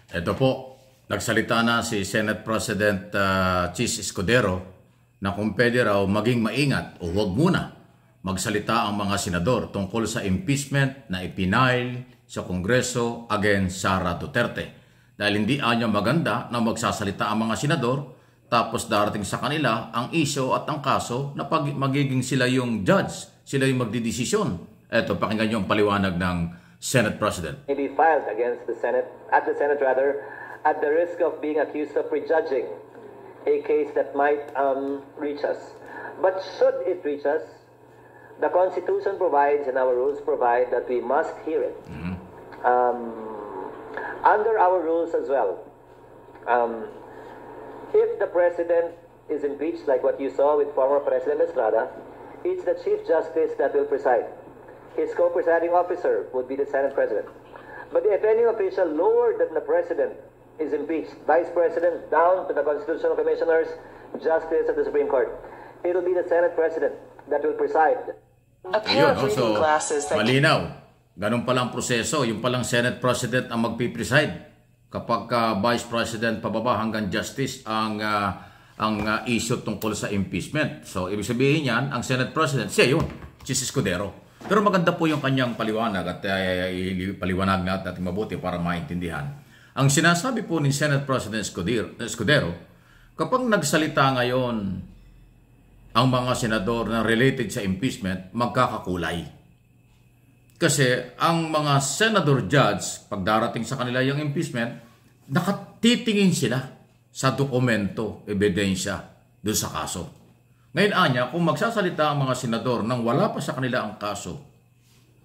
Ito po, nagsalita na si Senate President Chis Escudero na kung pwede raw maging maingat o huwag muna magsalita ang mga senador tungkol sa impeachment na ipinail sa Kongreso against Sara Duterte. Dahil hindi anya maganda na magsasalita ang mga senador tapos darating sa kanila ang issue at ang kaso na magiging sila yung judge, sila yung magdidesisyon. Ito, pakinggan niyo ang paliwanag ng Senate President. May be filed against the Senate, at the risk of being accused of prejudging a case that might reach us. But should it reach us, the Constitution provides and our rules provide that we must hear it. Under our rules as well, if the President is impeached, like what you saw with former President Estrada, it's the Chief Justice that will preside. His co-presiding officer would be the Senate President. But if any official lower than the President is impeached, Vice President down to the Constitutional Commissioners, Justice of the Supreme Court, it will be the Senate President that will preside. A pair of reading glasses that... Malinaw. Ganun palang proseso. Yung palang Senate President ang magpipreside. Kapag Vice President pababa hanggang Justice ang issue tungkol sa impeachment. So, ibig sabihin yan, ang Senate President, siya yun, Chis Escudero. Pero maganda po yung kanyang paliwanag at paliwanag natin mabuti para maintindihan. Ang sinasabi po ni Senate President Escudero, kapag nagsalita ngayon ang mga senador na related sa impeachment, magkakakulay. Kasi ang mga senador judge, pag darating sa kanila yung impeachment, nakatitingin sila sa dokumento, ebidensya, doon sa kaso. Ngayon anya, kung magsasalita ang mga senador nang wala pa sa kanila ang kaso,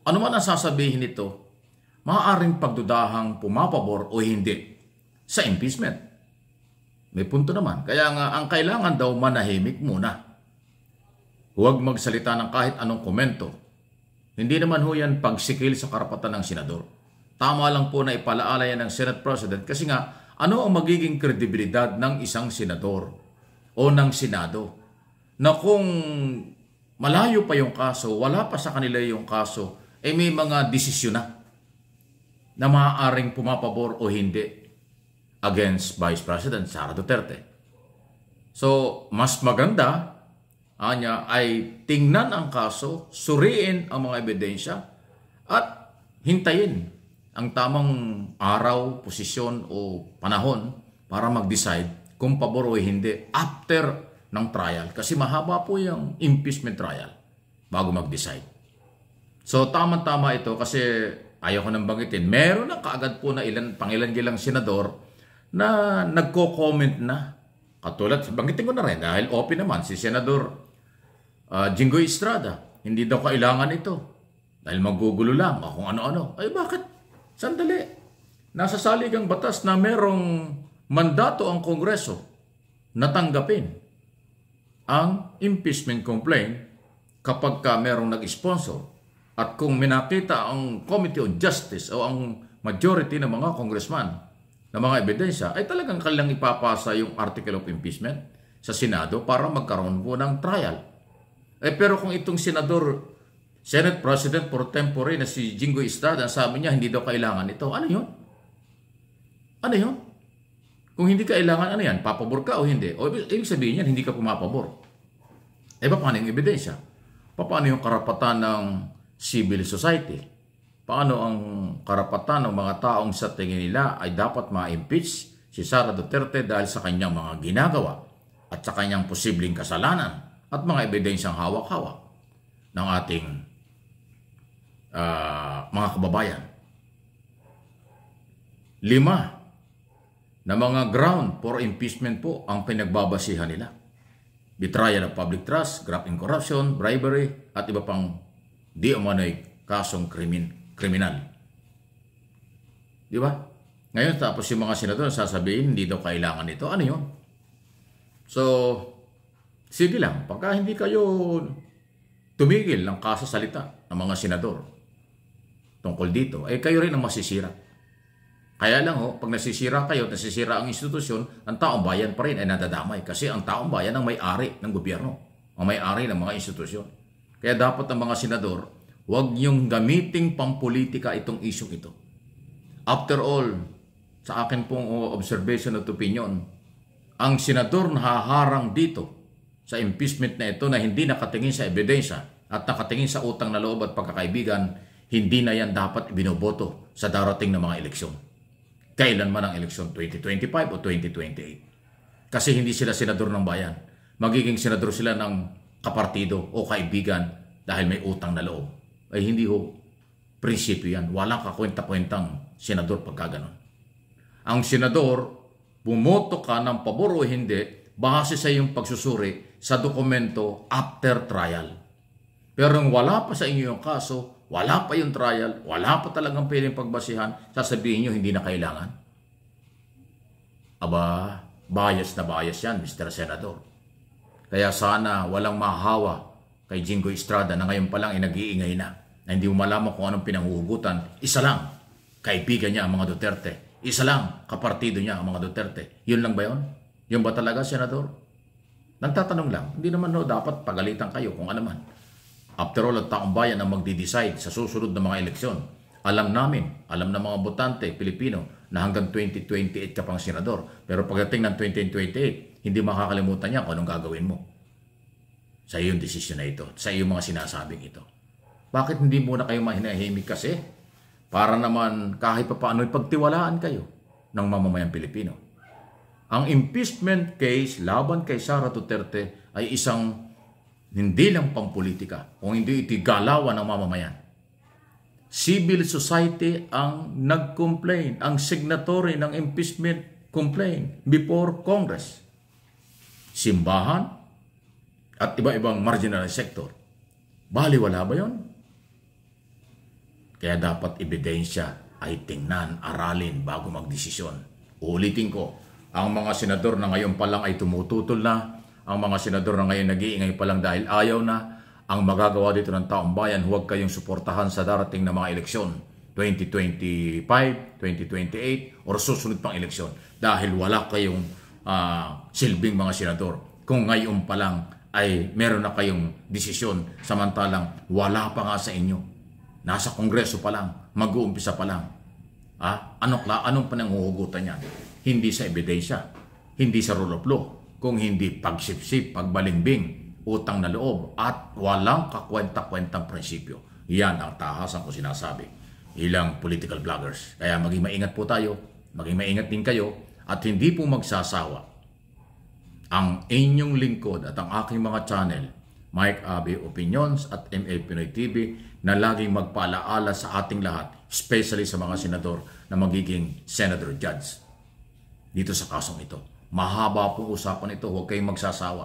ano man ang sasabihin nito, maaaring pagdudahang pumapabor o hindi sa impeachment. May punto naman. Kaya nga, ang kailangan daw manahimik muna. Huwag magsalita ng kahit anong komento. Hindi naman ho yan pagsikil sa karapatan ng senador. Tama lang po na ipalaala yan ng Senate President kasi nga, ano ang magiging kredibilidad ng isang senador o ng Senado? Na kung malayo pa yung kaso, wala pa sa kanila yung kaso, may mga desisyon na maaaring pumapabor o hindi against Vice President Sara Duterte. So, mas maganda ay tingnan ang kaso, suriin ang mga ebidensya, at hintayin ang tamang araw, posisyon o panahon para mag-decide kung pabor o hindi after ng trial. Kasi mahaba po yung impeachment trial bago mag-decide. So, tama-tama ito kasi ayaw ko nang banggitin. Meron na kaagad po na pangilan-gilang senador na nagko-comment na. Katulad, banggitin ko na rin dahil open naman si Senador Jinggoy Estrada. Hindi daw kailangan ito. Dahil magugulo lang kung ano-ano. Ay bakit? Sandali. Nasa saligang batas na merong mandato ang Kongreso na tanggapin ang impeachment complaint kapag merong nag-sponsor at kung minakita ang Committee on Justice o ang majority ng mga congressman na mga ebidensya ay talagang kailang ipapasa yung article of impeachment sa Senado para magkaroon po ng trial. Pero kung itong senador, Senate President pro tempore na si Jinggoy Estrada, sabi niya hindi daw kailangan ito. Ano yun? Ano yun? Kung hindi kailangan, ano yan? Papabor ka o hindi? O ibig sabihin yan, hindi ka pumapabor. Paano yung ebidensya? Paano yung karapatan ng civil society? Paano ang karapatan ng mga taong sa tingin nila ay dapat ma-impeach si Sara Duterte dahil sa kanyang mga ginagawa at sa kanyang posibleng kasalanan at mga ebidensyang hawak-hawak ng ating mga kababayan? 5 na mga ground for impeachment po ang pinagbabasihan nila. Betrayal of public trust, graft and corruption, bribery, at iba pang di umano'y kasong kriminal. Di ba? Ngayon, tapos yung mga senador sasabihin, hindi daw kailangan ito. Ano yun? So, sige lang. Pagka hindi kayo tumigil ng kasasalita ng mga senador tungkol dito, kayo rin ang masisira. Kaya lang pag nasisira kayo, nasisira ang institusyon, ang taong bayan pa rin ay nadadamay. Kasi ang taong bayan ang may-ari ng gobyerno, ang may-ari ng mga institusyon. Kaya dapat ang mga senador, huwag niyong gamiting pampolitika itong isyong ito. After all, sa akin pong observation at opinion, ang senador na haharang dito sa impeachment na ito na hindi nakatingin sa ebidensya at nakatingin sa utang na loob at pagkakaibigan, hindi na yan dapat ibinoboto sa darating na mga eleksyon. Kailanman ang eleksyon, 2025 o 2028. Kasi hindi sila senador ng bayan. Magiging senador sila ng kapartido o kaibigan dahil may utang na loob. Ay hindi ho prinsipyo yan. Walang kakwenta-kwentang senador pagka ganon. Ang senador, bumoto ka ng pabor o hindi, base sa iyong pagsusuri sa dokumento after trial. Pero kung wala pa sa inyo yung kaso, wala pa yung trial, wala pa talagang pwedeng pagbasihan, sasabihin nyo hindi na kailangan. Aba, bias na bias yan, Mr. Senador. Kaya sana walang mahawa kay Jinggoy Estrada na ngayon pa lang nag-iingay na hindi mo malaman kung anong pinanghuhugutan. Isa lang, kaibigan niya ang mga Duterte. Isa lang, kapartido niya ang mga Duterte. Yun lang ba yun? Yun ba talaga, Senador? Nagtatanong lang. Hindi naman dapat pagalitan kayo kung ano man. After all, ang taong bayan ang magdi-decide sa susunod na mga eleksyon. Alam namin, alam ng mga botante, Pilipino, na hanggang 2028 ka pang senador. Pero pagdating ng 2028, hindi makakalimutan niya kung anong gagawin mo. Sa iyong desisyon na ito, sa iyong mga sinasabing ito. Bakit hindi muna kayo mahinahimik kasi? Para naman kahit pa paano ipagtiwalaan kayo ng mamamayang Pilipino. Ang impeachment case laban kay Sara Duterte ay isang hindi lang pampolitika, kung hindi itigalawan ng mamamayan. Civil society ang nag-complain, ang signatory ng impeachment complaint before Congress. Simbahan at iba-ibang marginalized sector. Baliwala ba yun? Kaya dapat ebidensya ay tingnan, aralin bago magdesisyon. Ulitin ko, ang mga senador na ngayon pa lang ay tumututol na, ang mga senador na ngayon nag-iingay pa lang dahil ayaw na, ang magagawa dito ng taong bayan, huwag kayong suportahan sa darating na mga eleksyon, 2025, 2028, or susunod pang eleksyon. Dahil wala kayong silbing mga senador. Kung ngayon pa lang ay meron na kayong desisyon, samantalang wala pa nga sa inyo. Nasa kongreso pa lang, mag-uumpisa pa lang. Anong pananghuhugutan niya? Hindi sa ebidensya, hindi sa rule of law, kung hindi pagsipsip, pagbalimbing, utang na loob, at walang kakwenta-kwentang prinsipyo. Yan ang tahasan ko sinasabi. Ilang political vloggers. Kaya maging maingat po tayo, maging maingat din kayo, at hindi po magsasawa ang inyong lingkod at ang aking mga channel, Mike Abby Opinions at MA Pinoy TV, na laging magpaalaala sa ating lahat, especially sa mga senador na magiging senator judge dito sa kasong ito. Mahaba po usapan ito, huwag kayong magsasawa.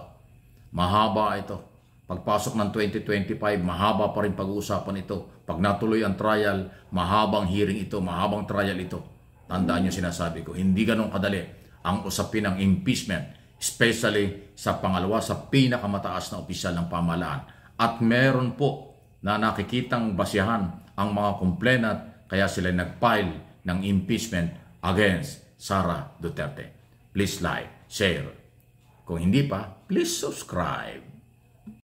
Mahaba ito. Pagpasok ng 2025, mahaba pa rin pag-uusapan ito. Pag natuloy ang trial, mahabang hearing ito, mahabang trial ito. Tandaan nyo sinasabi ko, hindi ganun kadali ang usapin ng impeachment, especially sa pangalawa, sa pinakamataas na opisyal ng pamahalaan. At meron po na nakikitang basihan ang mga complainant, kaya sila nag-file ng impeachment against Sara Duterte. Please like, share. Kung hindi pa, please subscribe.